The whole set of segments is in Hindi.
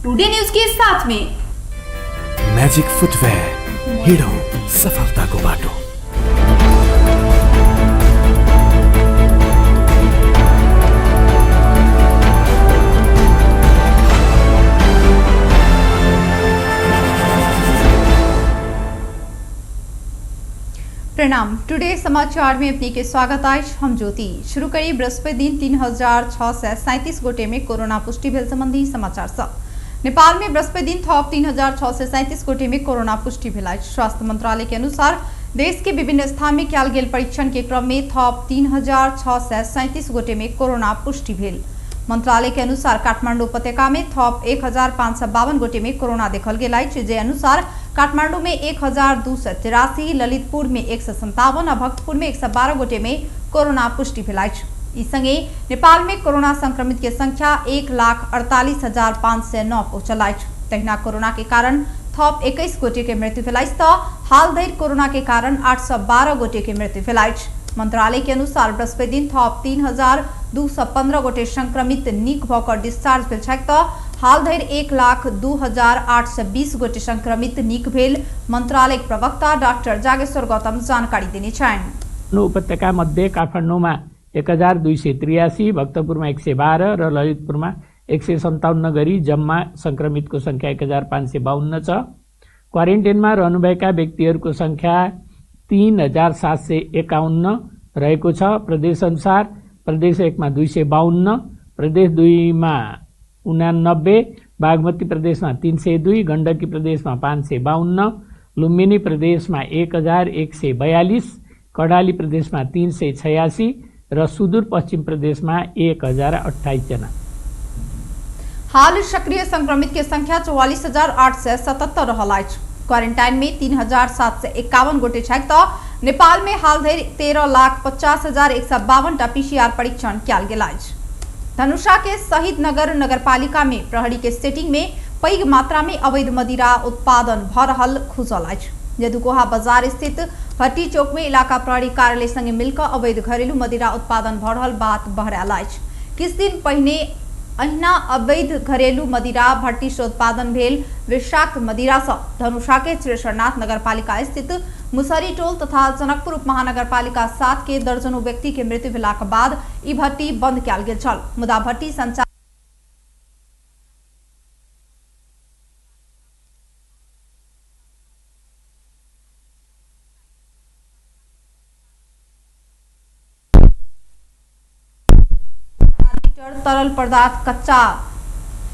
टुडे न्यूज के साथ में मैजिक फुटवेयर, हिडो सफलता को बाटो। प्रणाम। टुडे समाचार में अपनी के स्वागत आज हम ज्योति। शुरू करी बृहस्पति दिन 3637 गोटे में कोरोना पुष्टि भेल संबंधी समाचार सब। नेपाल में बृहस्पति दिन थप 3637 गोटे में कोरोना पुष्टि भेल। स्वास्थ्य मंत्रालय के अनुसार देश के विभिन्न स्थान में कियाल गेल परीक्षण के क्रम में थप 3637 गोटे में कोरोना पुष्टि भेल। मंत्रालय के अनुसार काठमाडौँ उपत्यका में थप 1552 गोटे में कोरोना देखल गेल अछि, जे अनुसार काठमाडौँ में 1283, ललितपुर में 157 और भक्तपुर में 112 गोटे में कोरोना पुष्टि भेल अछि। ई संगे नेपाल में कोरोना संक्रमित के संख्या 1,48,509 पहुंचल अछि। तहिना कोरोना के कारण थप 21 गोटे के मृत्यु भेल अछि तऽ हाल धरि कोरोना के कारण 812 गोटे के मृत्यु भेल अछि। मंत्रालय के अनुसार बृहस्पति दिन थप 3,215 गोटे संक्रमित नीक भऽ कऽ डिस्चार्ज भेल छथि तऽ हाल धरि 1,02,820 गोटे संक्रमित नीक भेल मंत्रालय प्रवक्ता डाक्टर जागेश्वर गौतम जानकारी देने छन्। उपत्यका मध्ये काठमाडौँमा 1283, भक्तपुरमा 112 र ललितपुरमा 157 गरी जम्मा संक्रमितको संख्या 1552 छ। क्वारेन्टाइनमा रहनुभएका व्यक्तिहरूको संख्या 3751 रहेको छ। प्रदेश अनुसार प्रदेश 1 मा 252, प्रदेश 2 मा 89, बागमती प्रदेशमा 302, गण्डकी प्रदेशमा 552, लुम्बिनी प्रदेशमा 1142, कर्णाली प्रदेशमा 386 र सुदूर पश्चिम प्रदेशमा 1028 जना। हाल सक्रिय संक्रमित के संख्या 44,877 रहल अछि। क्वारेन्टाइन में 3,751 गोटे छथि तऽ नेपाल में हाल धरि 13,50,152 टा PCR परीक्षण कयल गेल अछि। धनुषा के शहीद नगर नगरपालिका में प्रहरी के सेटिंग में पैघ मात्रा में अवैध मदिरा उत्पादन भऽ रहल खुजल अछि। यदुकोहा बाजार स्थित भट्टी चौक में इलाका प्रहरी कार्यालय संगे मिलकर अवैध घरेलू मदिरा उत्पादन भऽ रहल बात बहरायल अछि। किछ दिन पहिने अहिना अवैध घरेलू मदिरा भट्टी से उत्पादन भेल विषाक्त मदिरा से धनुषा के श्रीशरनाथ नगरपालिका स्थित मुसरी टोल तथा जनकपुर उपमहानगरपालिका 7 के दर्जनों व्यक्ति के मृत्यु भेलाक बाद ई भट्टी बंद कयल गेल छल। मुदा भट्टी संचालन तरल पदार्थ कच्चा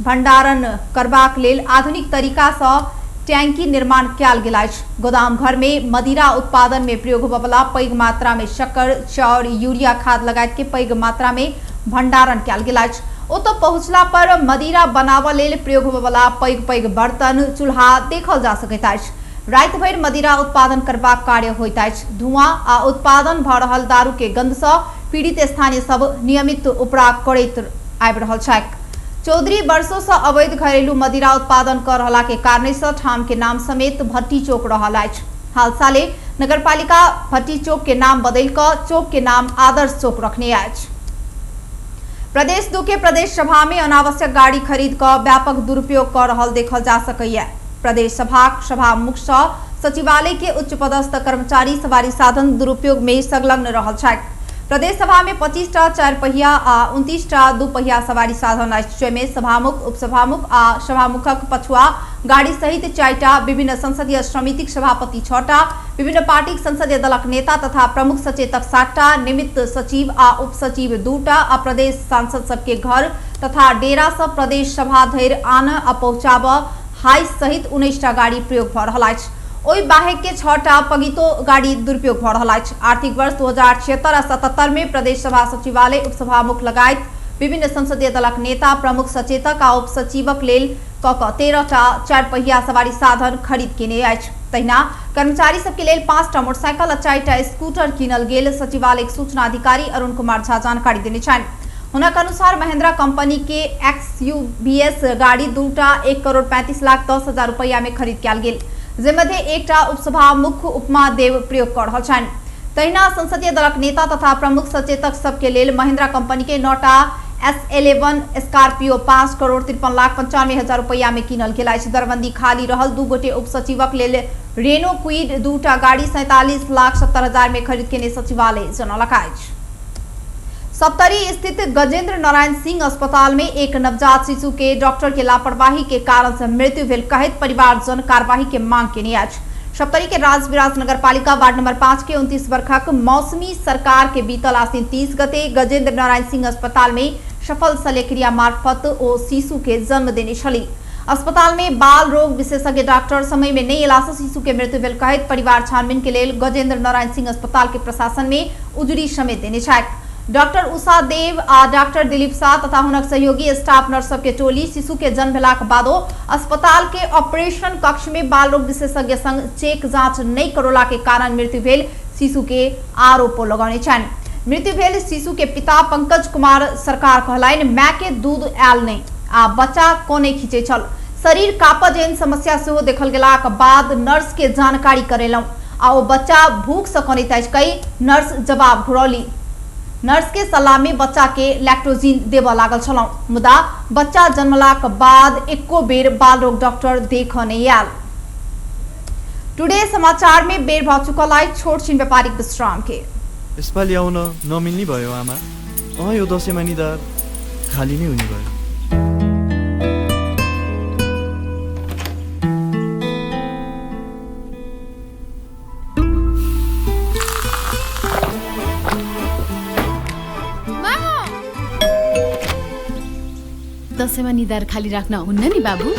भंडारण करबाक लेल आधुनिक तरीका सँ टैंकी निर्माण कयल गेल अछि। गोदाम घर में मदिरा उत्पादन में प्रयोग होबय वाला पैघ मात्रा में शक्कर, चाउर, यूरिया खाद लगायत के पैघ मात्रा में भंडारण कयल गेल अछि। ओतऽ पहुंचला पर मदिरा बनाबय लेल प्रयोग होबय वाला पैघ पैघ बर्तन, चूल्हा देखल जा सकैत अछि। राति भरि मदिरा उत्पादन करबाक कार्य होइत अछि। धुआं आ उत्पादन भऽ रहल दारू के गंध सँ पीड़ित स्थानीय सब नियमित उपरा करैत आबि रहल छथि। चौधरी वर्षों से अवैध घरेलू मदिरा उत्पादन कर रहला के कारण से ठाम के नाम समेत भट्टी चौक रहल अछि। हाल साले नगरपालिका भट्टी चौक के नाम बदल कर चौक के नाम आदर्श चौक रखने अछि। प्रदेश 2 के प्रदेश सभा में अनावश्यक गाड़ी खरीद कर व्यापक दुरुपयोग कर रहल देखल जा सकैया। प्रदेश सभा मुख्य सचिवालय के उच्च पदस्थ कर्मचारी सवारी साधन दुरुपयोग में संलग्न रहल छथि। प्रदेश सभा में 25 टा 4 पहिया आ 29 टा 2 पहिया सवारी साधन अछि, में सभामुख, उपसभामुख आ सभामुखक पछुआ गाड़ी सहित 4 टा, विभिन्न संसदीय समितिक सभापति 6 टा, विभिन्न पार्टीक संसदीय दलक नेता तथा प्रमुख सचेतक 7 टा, निमित्त सचिव आ उप सचिव 2 टा आ प्रदेश सांसद सबके घर तथा डेरा सब प्रदेश सभा धरि आन आ पहुंचाब हाई सहित 19 टा गाड़ी प्रयोग भऽ रहल अछि। ओहि बाहेक के 6 टा पगितो गाड़ी दुरुपयोग भऽ रहल अछि। आर्थिक वर्ष 2076-77 में प्रदेश सभा सचिवालय, उपसभामुख लगायत विभिन्न संसदीय दलक नेता, प्रमुख सचेतक आ उप सचिवक लेल कऽ 13 टा 4 पहिया सवारी साधन खरीद केने अछि। तहिना कर्मचारी सबके लेल 5 टा मोटरसाइकिल आ 4 टा स्कूटर कीनल गेल सूचना सूचनाधिकारी अरुण कुमार झा जानकारी देने छथि। हुनक अनुसार महिंद्रा कंपनी के XUVS गाड़ी 2 टा 1,35,10,000 रुपया में खरीद कयल गेल, जे मध्य 1 टा उपसभामुख उपमा देव प्रयोग कर रहल छथि। तहिना संसदीय दलक नेता तथा प्रमुख सचेतक सबके लेल महिंद्रा कंपनी के 9 टा S11 स्कॉर्पियो 5 करोड़ 53,95,000 रुपैया में किनल गेल अछि। दरबंदी खाली रहल 2 गोटे उपसचिवक लेल रेनो क्विड 2टा गाड़ी 47,70,000 में खरीद केने सचिवालय जनौलक अछि। सप्तरी स्थित गजेंद्र नारायण सिंह अस्पताल में एक नवजात शिशु के डॉक्टर के लापरवाही के कारण से मृत्यु भेल कहत परिवारजन कार्रवाई के मांग केने अछि। सप्तरी के राजविराज नगरपालिका वार्ड नंबर 5 के 29 वर्षक मौसमी सरकार के बीतल आश्विन 30 गते गजेंद्र नारायण सिंह अस्पताल में सफल शल्यक्रिया मार्फत ओ शिशु के जन्म देने छली। अस्पताल में बाल रोग विशेषज्ञ डॉक्टर समय में नहीं अयला से शिशु के मृत्यु भेल कहत परिवार छानबीन के लेल गजेंद्र नारायण सिंह अस्पताल के प्रशासन में उजुरी समेत देने छथि। डॉक्टर उषा देव आ डॉक्टर दिलीप शाह तथा हुनक सहयोगी स्टाफ नर्स के टोली शिशु के जन्म भेलाक बादो अस्पताल के ऑपरेशन कक्ष में बाल रोग विशेषज्ञ संग चेक जांच नहीं करोला के कारण मृत्यु भेल शिशु के आरोप लगौने छनि। मृत्यु भेल शिशु के पिता पंकज कुमार सरकार कहलनि माय के दूध आयल नहीं आ बच्चा कोने खींचे छल। शरीर कापा जेहन समस्या सेहो देखल गेलाक बाद नर्स के जानकारी करेलौं आ ओ बच्चा भूख से कनैत अछि कहि नर्स जवाब घुरौली। नर्स के सलाह में बच्चा के लैक्टोजिन देव लागल छलौं मुदा बच्चा जन्मलाक बाद एको बेर बाल रोग डॉक्टर देख नहीं आयल। टुडे समाचार में बेर भ चुकल आई छोट छिन व्यापारिक विश्राम के। यसपालि आउन नमिल्ने भयो आमा। यो दशैँमा निधार खाली नै हुने भयो। दशैँमा निधार खाली राख्न हुन्न नि बाबु।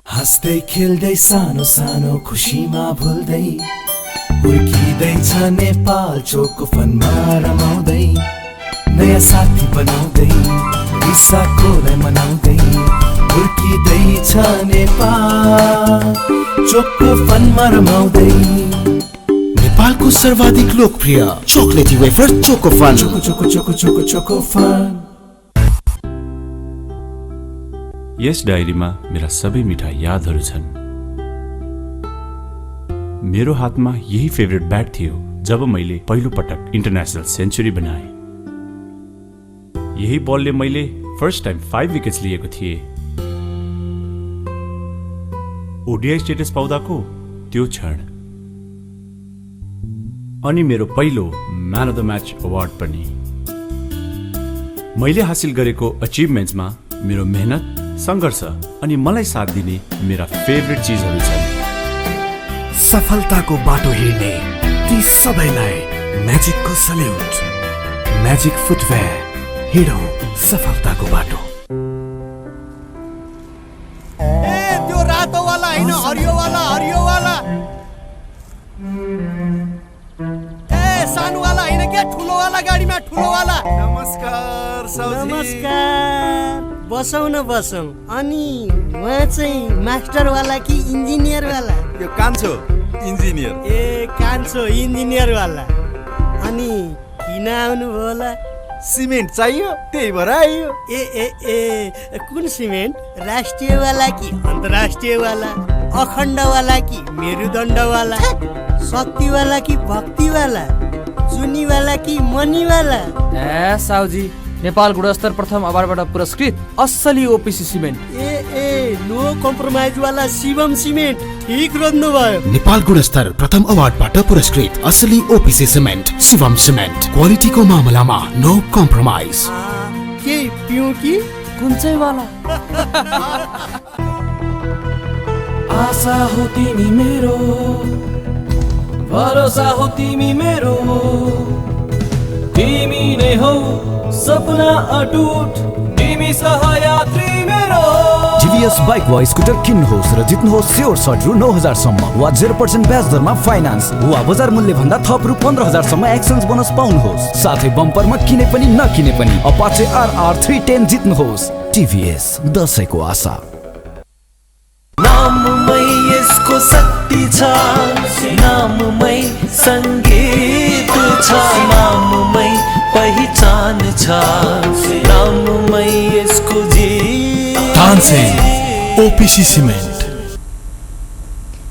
हाँस्दै खेल्दै सानो सानो खुसीमा भुल्दै हुर्किँदैछ नेपाल चोको फनमा रमाउँदै नयाँ साथी बनाउँदै विशाखोलाई मनाउँदै हुर्किँदैछ नेपाल चोको फनमा रमाउँदै। नेपालको सर्वाधिक लोकप्रिय चोकलेटी wafer Choco Fun. Choco Choco Choco Choco Choco Fun. यस डायरीमा मेरा सबै मिठा यादहरू छन्। मेरो हातमा यही फेभरेट ब्याट थियो जब मैले पहिलो पटक इन्टरनेशनल सेन्चुरी बनाए। यही बलले मैले फर्स्ट टाइम 5 विकेट्स लिएको थिएँ। ओडीआई स्टेटस पाउँदाको त्यो क्षण अनि मेरो पहिलो man of the match award पनि। मैले हासिल गरेको अचिभमेन्ट्समा मेरो मेहनत संघर्ष अनि मलाई साथ दिने मेरा फेभरेट चीजहरू छन्। सफलताको बाटो हिँड्ने ती सबैलाई म्याजिकको सल्युट। म्याजिक फुटवेयर हिँडौँ सफलताको बाटो। त्यो रातो वाला हैन हरियो वाला सानो वाला हैन के ठुलो वाला गाडीमा ठुलो वाला। नमस्कार साउजी। नमस्कार। बसौँ न बसौँ। अनि उहाँ चाहिँ मास्टर वाला कि इन्जिनियर वाला? यो कान्छो इन्जिनियर। ए कान्छो इन्जिनियर वाला। अनि किन आउनु होला? सिमेन्ट चाहियो त्यही भएर आइयो। ए कुन सिमेन्ट? राष्ट्रिय वाला कि अन्तर्राष्ट्रिय वाला? अखण्ड वाला कि मेरुदण्ड वाला? शक्ति वाला कि भक्ति वाला? जुनी वाला कि मनी वाला? ए साउजी नेपाल गुणस्तर प्रथम अवार्डबाट पुरस्कृत असली ओपीसी सिमेन्ट। ए नो कम्प्रोमाइज वाला शिवम सिमेन्ट। ठीक रोज्नु भयो। नेपाल गुणस्तर प्रथम अवार्डबाट पुरस्कृत असली ओपीसी सिमेन्ट शिवम सिमेन्ट। क्वालिटीको मामलामा नो कम्प्रोमाइज। के पिउँ कि कुन चाहिँ वाला? आशा हो तिमी मेरो, भरोसा हो तिमी मेरो, तिमी नै हौ सपना अटुट, तिमी सहयात्री मेरो। जीवीएस बाइक वा स्कुटर किन्नुहोस् र जित्नुहोस् स्योर सर्ट रु 9,000 सम्म वा 0% ब्याज दरमा फाइनान्स वा बजार मूल्य भन्दा थप रु 15,000 सम्म एक्सचेन्ज बोनस पाउनुहोस्। साथै बम्परमा किने पनि नकिने पनि अपाचे RR 310 जित्नुहोस्। टीभीएस दशैंको आशा। नाममै यसको शक्ति छ, नाममै संगीत छ, नाममै पहिचान छ, नाममै यसको जीत। 100% ओपीसी सीमेंट।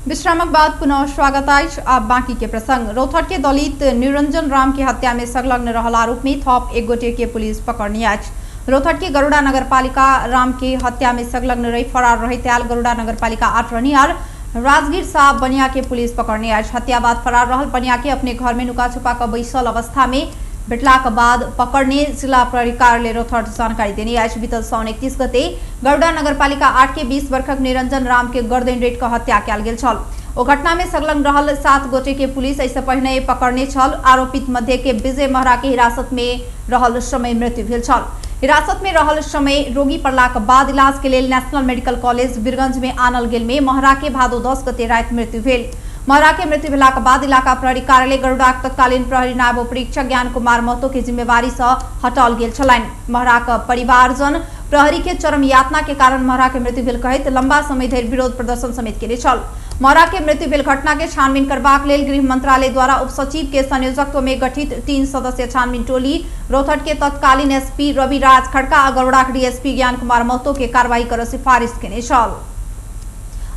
विश्रामक बाद पुनः स्वागत है। अब बाकी के प्रसंग। रौथट के दलित निरंजन राम की हत्या में संलग्न रहल आरोप में थप एक गोटे के पुलिस पकड़नी आज। रौथट के गरुड़ा नगरपालिका राम की हत्या में संलग्न रही फरार रहित्याल गरुड़ा नगरपालिका 8 रहनियार राजगीर साहब बनिया के पुलिस पकड़ने आज। हत्या बाद फरार रहल बनिया के अपने घर में नुका छुपा कर बैसल अवस्था में भेटला के बाद पकड़ने जिला प्रहरी कार्यालय रौथट जानकारी देने आज। बीतल साउन 31 गते गरुड़ा नगरपालिका 8 के 20 वर्षक निरंजन राम के गर्दन रेट का हत्या कयल गेल छल। ओ घटना में संलग्न रहल 7 गोटे के पुलिस ऐसे पहिने पकड़ने छल। आरोपित मध्य के विजय महरा के हिरासत में रहल समय मृत्यु भेल छल। हिरासत में रहल समय रोगी पड़ला के बाद इलाज के लिए नेशनल मेडिकल कॉलेज वीरगंज में आनल गेल में महरा के भादो 10 गते रात मृत्यु भेल। महरा के मृत्यु भेला के बाद इलाका प्रहरी कार्यालय गरुड़ा तत्कालीन प्रहरी नायब परीक्षक ज्ञान कुमार महतो के जिम्मेवारी से हटाल गेल छलनि। महरा का परिवारजन प्रहरी के चरम यातना के कारण महरा के मृत्यु भेल कहैत लंबा समय धरि विरोध प्रदर्शन समेत केने छल। महरा के मृत्यु भेल घटना के छानबीन करबाक लेल गृह मंत्रालय द्वारा उप सचिव के संयोजकत्व में गठित 3 सदस्यीय छानबीन टोली रौथट के तत्कालीन एसपी रवि राज खड़का आ गरुड़ा डीएसपी ज्ञान कुमार महतो के कार्रवाई कर सिफारिश केने छल।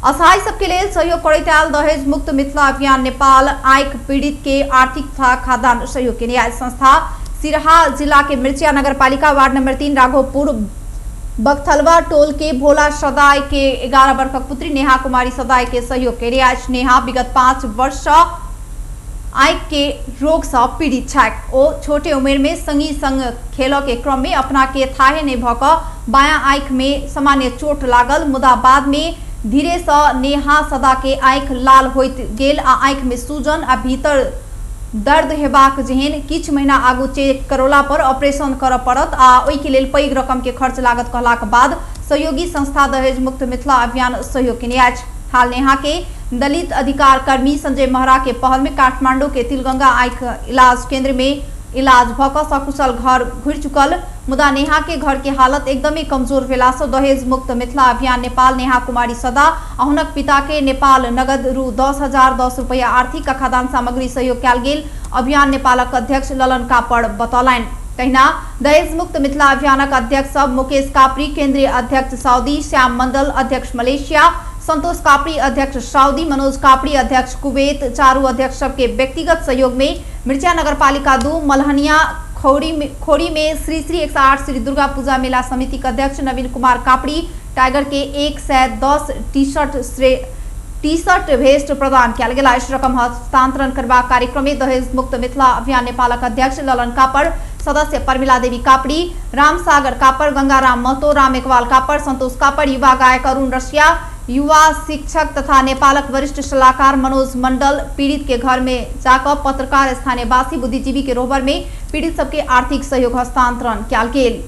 असहाय सबके लिए सहयोग करैताल दहेज मुक्त मिथिला अभियान नेपाल आइक पीड़ित के आर्थिक तथा खाद्यान्न सहयोग के न्याय संस्था सिराहा जिला के मिर्चिया नगरपालिका वार्ड नंबर 3 राघोपुर बगथलवा टोल के भोला सदाय के 11 वर्षक पुत्री नेहा कुमारी सदाय के सहयोग के रियाज। नेहा विगत 5 वर्ष आइक के रोग से पीड़ित छक। ओ छोटे उम्र में संगी संग खेल के क्रम में अपना के थाहे नहीं भक बायां आइक में सामान्य चोट लागल मुदा बाद में धीरे से नेहा सदा के आँख लाल होइत गेल आ आँख में सूजन आ भीतर दर्द हेबाक जेहन किछ महीना आगू चेक करोला पर ऑपरेशन कर पड़त आ ओई के लेल पैघ रकम के खर्च लागत कहला के बाद सहयोगी संस्था दहेज मुक्त मिथिला अभियान सहयोग केने अछि। हाल नेहा के दलित अधिकार कर्मी संजय महरा के पहल में काठमांडू के तिलगंगा आँख इलाज केंद्र में इलाज भक सकुशल घर घुर चुकल मुदा नेहा के घर के हालत एकदमै कमजोर भेला से दहेज मुक्त मिथिला अभियान नेपाल नेहा कुमारी सदा अहुनक पिता के नेपाल नगद रु 10,010 रुपैया आर्थिक खाद्यान्न सामग्री सहयोग कयल गेल अभियान नेपालक अध्यक्ष ललन कापड़ बतौलनि। तहिना दहेज मुक्त मिथिला अभियानक अध्यक्ष सब मुकेश कापरी, केंद्रीय अध्यक्ष सऊदी, श्याम मंडल अध्यक्ष मलेशिया, संतोष कापड़ी अध्यक्ष सऊदी, मनोज कापड़ी अध्यक्ष कुवैत, चारू अध्यक्ष सबके व्यक्तिगत सहयोग में मिर्चिया नगरपालिका 2 मलहनिया खोरी में श्री 108 श्री दुर्गा पूजा मेला समिति के अध्यक्ष नवीन कुमार कापड़ी टाइगर के 110 टी शर्ट भेस्ट प्रदान किया गया। रकम हस्तांतरण करबा कार्यक्रम में दहेज मुक्त मिथिला अभियान नेपालक अध्यक्ष ललन कापड़, सदस्य परमिला देवी कापड़ी, राम सागर कापड़, गंगाराम महतो, राम एकवाल कापड़, संतोष कापड़, युवा गायक अरुण रसिया, युवा शिक्षक तथा नेपालक वरिष्ठ सलाहकार मनोज मंडल पीड़ित के घर में जाकर पत्रकार, स्थानीय वासी, बुद्धिजीवी के रोहबर में पीड़ित सबके आर्थिक सहयोग हस्तांतरण कयल गेल।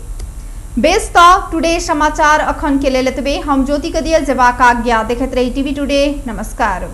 बेस्ट टुडे समाचार अखन के लेल एतबे। हम ज्योति कदियल जेबाक आज्ञा। देखैत रही टीवी टुडे। नमस्कार।